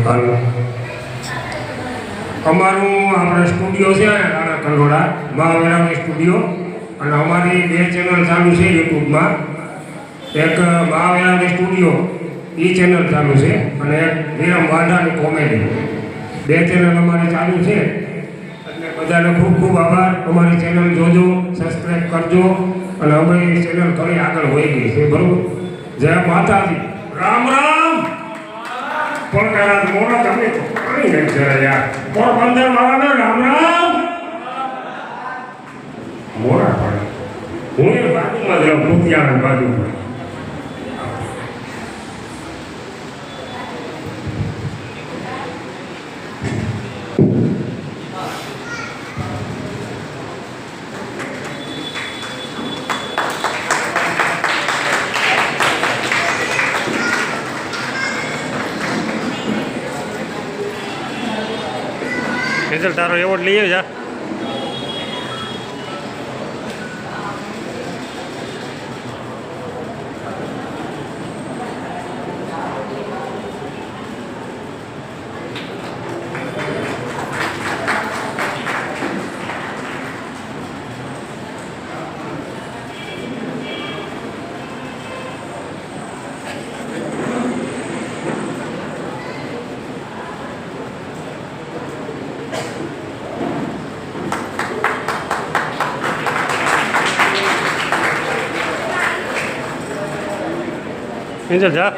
હાલો અમારું આપણે સ્ટુડિયો છે રાણા કલોડા મહાવેરામી સ્ટુડિયો અને અમારી 2 ચેનલ ચાલુ છે યુટ્યુબમાં એક મહાવેરામી સ્ટુડિયો એ ચેનલ ચાલુ છે અને એક વિરમ વાંઢાની કોમેડી 2 ચેનલ અમારી ચાલુ છે એટલે બધાને ખૂબ ખૂબ આભાર અમારી ચેનલ જોજો સબસ્ક્રાઈબ કરજો અને અમારી ચેનલ ઘણી આગળ વહી ગઈ છે બરોબર જય માતાજી રામ રામ પણ કરા મોડા તમે તો પાણી નહીં જરા યાર પોરબંદર વાળાને રામ રામ મોડા પડે હું એ બાજુમાં જ રહું રૂપિયાના બાજુમાં રિઝલ્ટ તારો એવોર્ડ લઈ જા રિઝલ્ટ જા